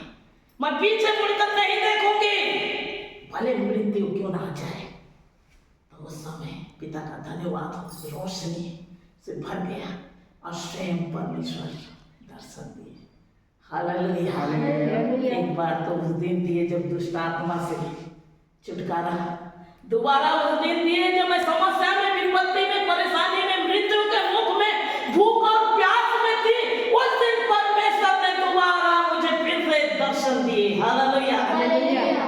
मैं पीछे मुड़कर नहीं देखूंगी, भले मृत्यु क्यों ना आ जाए। तो उस समय पिता का धन्यवाद हो, रोशनी से भर गया और स्वयं परमेश्वर दर्शन दिए। Hallelujah, hallelujah. एक बार तो उस दिन दिए जब दुष्ट आत्मा से छुटकारा, दोबारा उस दिन दिए जब मैं समस्या में, विपत्ति में, परेशानी में, मृत्यु के मुख में, भूख और प्यास में थी। उस दिन परमेश्वर ने दोबारा मुझे फिर से दर्शन दिए। Hallelujah, hallelujah.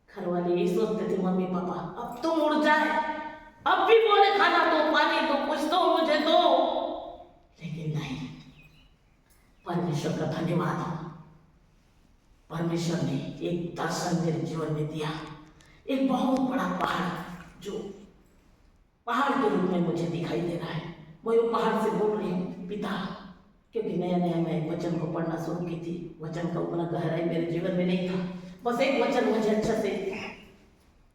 घर वाले ये सोचते थे मम्मी पापा अब तो मुड़ जाए, अब भी बोले खाना दो, पानी दो, कुछ तो मुझे दो, लेकिन नहीं। परमेश्वर का धन्यवाद हो, परमेश्वर ने एक दर्शन मेरे जीवन में दिया। एक बहुत बड़ा पहाड़ जो पहाड़ के रूप में मुझे दिखाई दे रहा है, मैं वो पहाड़ से बोल रही हूँ पिता, क्योंकि नया नया मैं वचन को पढ़ना शुरू की थी, वचन का उतना गहराई मेरे जीवन में नहीं था, बस एक वचन मुझे अच्छा से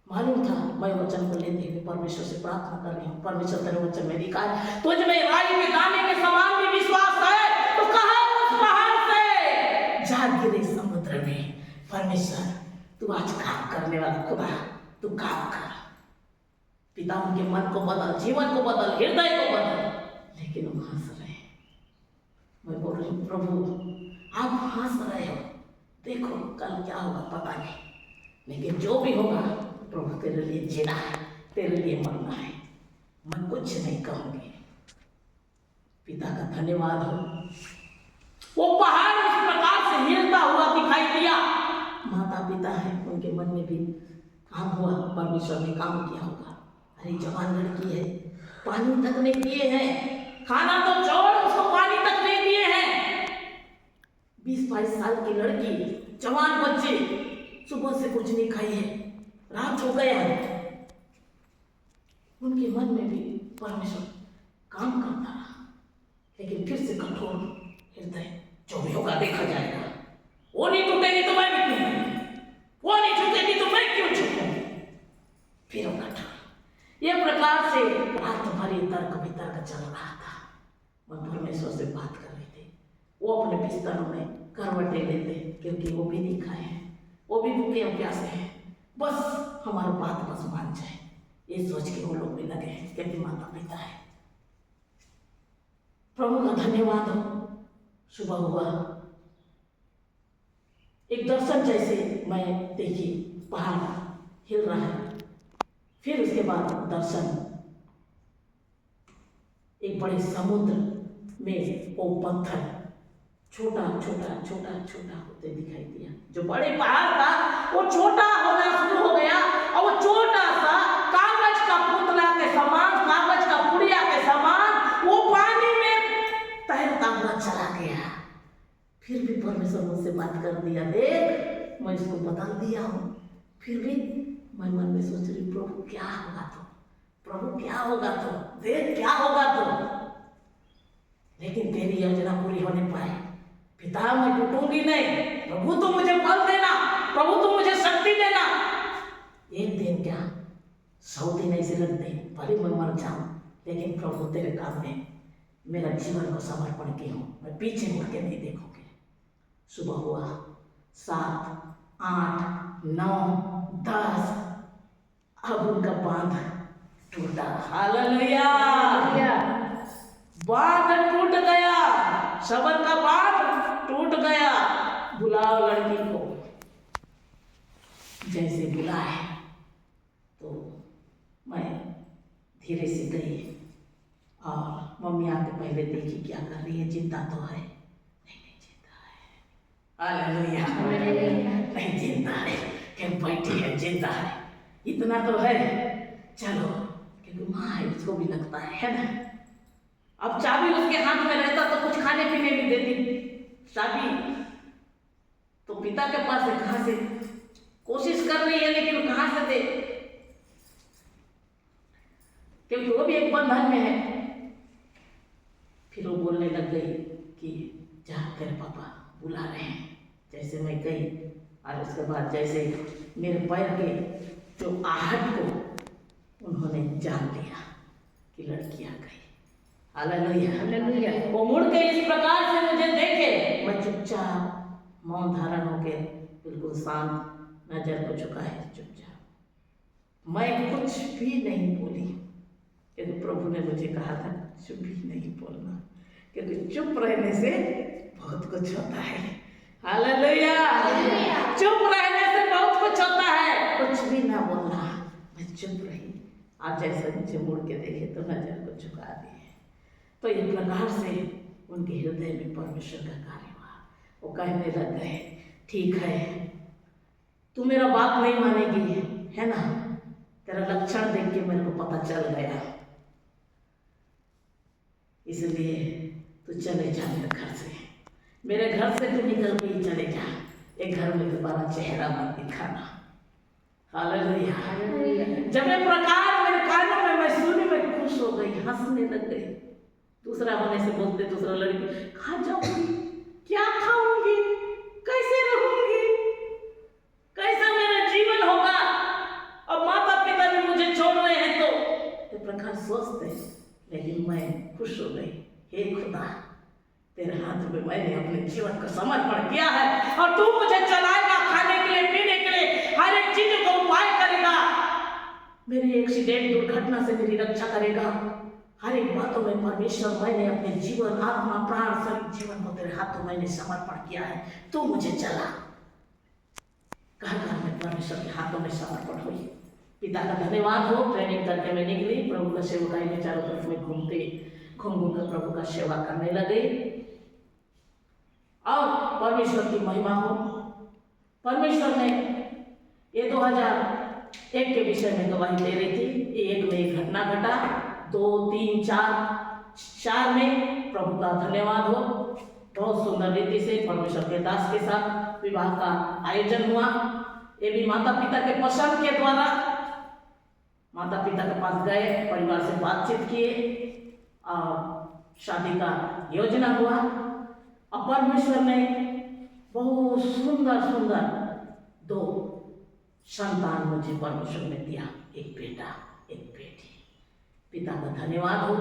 मालूम था। मैं वचन को लेते हुए परमेश्वर से प्रार्थना कर रही हूँ, परमेश्वर तेरे वचन में लिखा है तुझ में राई में गाने के समान भी विश्वास है, तो कहा उस पहाड़ से जा गिरे समुद्र में। परमेश्वर तू आज काम करने वाला खुदा, तू काम कर। पिता उनके मन को बदल, जीवन को बदल, हृदय को बदल। लेकिन वो हंस रहे हैं। मैं बोल रही हूँ प्रभु आप हंस रहे हो, देखो कल क्या होगा पता नहीं, लेकिन जो भी होगा प्रभु तेरे लिए जीना है, तेरे लिए मरना है। मैं कुछ नहीं कहूँगी। पिता का धन्यवाद हो। वो पहाड़ इस प्रकार से हिलता हुआ दिखाई दिया। माता पिता है, उनके मन में भी काम हुआ, परमेश्वर ने काम किया होगा। अरे जवान लड़की है, पानी तक नहीं दिए हैं, खाना तो छोड़ उसको पानी तक नहीं दिए हैं। 20-22 साल की लड़की, जवान बच्चे, सुबह से कुछ नहीं खाई है, रात हो गया है। उनके मन में भी परमेश्वर काम करता रहा, लेकिन फिर से कठोर हृदय, जो भी होगा देखा जाएगा। वो नहीं टूटेगी तो मैं भी टूटूंगी, वो नहीं झुकेगी तो मैं क्यों झुकूं। फिर वो कठोर, ये प्रकार से रात भरी तर्क वितर्क चल रहा था। वह परमेश्वर से बात कर रहे थे। वो अपने बिस्तरों में करवटें लेते, क्योंकि वो भी नहीं खाए हैं, वो भी भूखे और प्यासे हैं। बस हमारा बात बस मान जाए, ये सोच के वो लोग भी लगे हैं, क्योंकि माता पिता है। प्रभु का धन्यवाद हो। सुबह हुआ, एक दर्शन जैसे मैं देखी, पहाड़ हिल रहा है। फिर उसके बाद दर्शन, एक बड़े समुद्र में वो पत्थर छोटा छोटा छोटा छोटा होते दिखाई दिया। जो बड़े पहाड़ था वो छोटा होना शुरू हो गया, और वो छोटा सा कागज का पुतला के समान, कागज का पुड़िया के समान वो पानी में तैरता हुआ चला गया। फिर भी परमेश्वर मुझसे बात कर दिया, देख मैं इसको बदल दिया हूँ। फिर भी मैं मन में सोच रही, प्रभु क्या होगा तो, प्रभु क्या होगा तो, देख क्या होगा तो। लेकिन तेरी योजना पूरी होने पाए। पिता मैं टूटूंगी नहीं, प्रभु तो मुझे बल देना, प्रभु तो मुझे शक्ति देना। एक दिन क्या 100 दिन ऐसे लगते, भले मैं मर जाऊं, लेकिन प्रभु तेरे काम में मेरा जीवन को समर्पण की हूँ, मैं पीछे मुड़ के नहीं देखूंगी। सुबह हुआ, 7, 8, 9, 10, अब उनका बांध टूटा। हालेलुया, बांध टूट गया, शबर का बांध टूट गया। बुलाओ लड़की को। जैसे बुलाए तो मैं धीरे से गई, और मम्मी आके पहले देखी क्या कर रही है, जिंदा तो है? नहीं जिंदा है। हालेलुया, नहीं जिंदा है, क्या बैठी है, जिंदा है, इतना तो है। चलो, क्योंकि माँ है, उसको भी लगता है ना। अब चाबी उसके हाथ में रहता तो कुछ खाने पीने भी देती। चाबी तो पिता के पास है, कहाँ से? कोशिश कर रही है, लेकिन कहाँ से दे, क्योंकि वो भी एक बंधन में है। फिर वो बोलने लग गई कि जा, तेरे पापा बुला रहे हैं। जैसे मैं गई, और उसके बाद जैसे मेरे पैर के जो आहट को उन्होंने जान लिया कि लड़की आ गई। हालेलुया। वो मुड़ के इस प्रकार से मुझे देखे, मैं चुपचाप मौन धारण होके बिल्कुल शांत, नजर को झुकाए चुपचाप। मैं कुछ भी नहीं बोली, क्योंकि प्रभु ने मुझे कहा था चुप भी नहीं बोलना, क्योंकि चुप रहने से बहुत कुछ होता है। हालेलुया, चुप रहने से बहुत कुछ होता है। कुछ भी ना बोलना, मैं चुप रही। आप जैसे मुझे मुड़ के देखे तो नजर को झुका दिए। तो इस प्रकार से उनके हृदय में परमेश्वर का कार्य हुआ। वो कहने लग गए, ठीक है, तू मेरा बात नहीं मानेगी, है ना? तेरा लक्षण देख के मेरे को पता चल गया, इसलिए तू चले जा मेरे घर से। मेरे घर से तू निकल के चले जा, एक घर में दोबारा चेहरा मत दिखाना। हालेलुया। जब ये प्रकार मेरे कानों में मैं सुनी, मैं खुश हो गई, हंसने लग गई। दूसरा होने से बोलते, दूसरा लड़की, कहाँ जाऊंगी, क्या खाऊंगी, कैसे रहूंगी, कैसा मेरा जीवन होगा, अब माता पिता भी मुझे छोड़ रहे हैं। तो प्रकार सोचते, लेकिन मैं खुश हो गई। हे खुदा, तेरे हाथ में मैंने अपने जीवन का समर्पण किया है और तू मुझे चलाएगा, खाने के लिए, पीने के लिए, हर एक चीज का उपाय करेगा, मेरी एक्सीडेंट दुर्घटना से मेरी रक्षा करेगा। हर एक बातों में परमेश्वर, मैंने अपने जीवन, आत्मा, प्राण, शरीर, जीवन को तेरे हाथों मैंने समर्पण किया है, तू मुझे चला। घर में परमेश्वर के हाथों में समर्पण हुई। पिता का धन्यवाद हो। ट्रेनिंग करके मैं निकली, प्रभु का सेवकाई में चारों तरफ में घूम कर प्रभु का सेवा करने लगे और परमेश्वर की महिमा हो। परमेश्वर ने ये 2001 के विषय में गवाही दे रही थी। एक में एक घटना घटा, 2, 3, 4 में प्रभु का धन्यवाद हो। बहुत सुंदर रीति से परमेश्वर के दास के साथ विवाह का आयोजन हुआ। ये भी माता पिता के पसंद के द्वारा माता पिता के पास गए, परिवार से बातचीत किए और शादी का योजना हुआ और परमेश्वर ने बहुत सुंदर सुंदर 2 संतान मुझे परमेश्वर ने दिया, एक बेटा एक बेटी। पिता का धन्यवाद हो।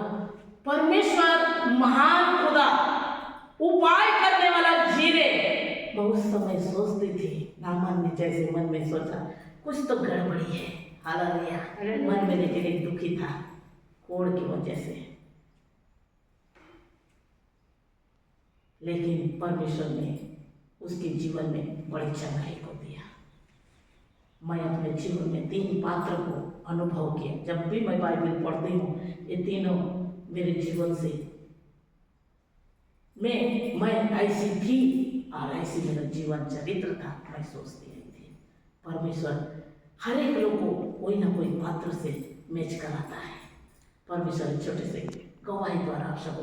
परमेश्वर महान खुदा, उपाय करने वाला जीरे। बहुत समय सोचती थी, नामान ने जैसे मन में सोचा कुछ तो गड़बड़ी है, हालेलुया, मन में लेकिन एक दुखी था कोड़ की वजह से, लेकिन परमेश्वर ने उसके जीवन में बड़ी चंगाई को दिया। मैं अपने जीवन में 3 पात्र को अनुभव किया। जब भी मैं बाइबल पढ़ती हूँ, ये तीनों मेरे जीवन से मैं ऐसी थी और ऐसी मेरा जीवन चरित्र था, मैं सोचती रही थी। परमेश्वर हर एक लोग को कोई ना कोई पात्र से मैच कराता है। परमेश्वर छोटे से गवाही द्वारा आप सबको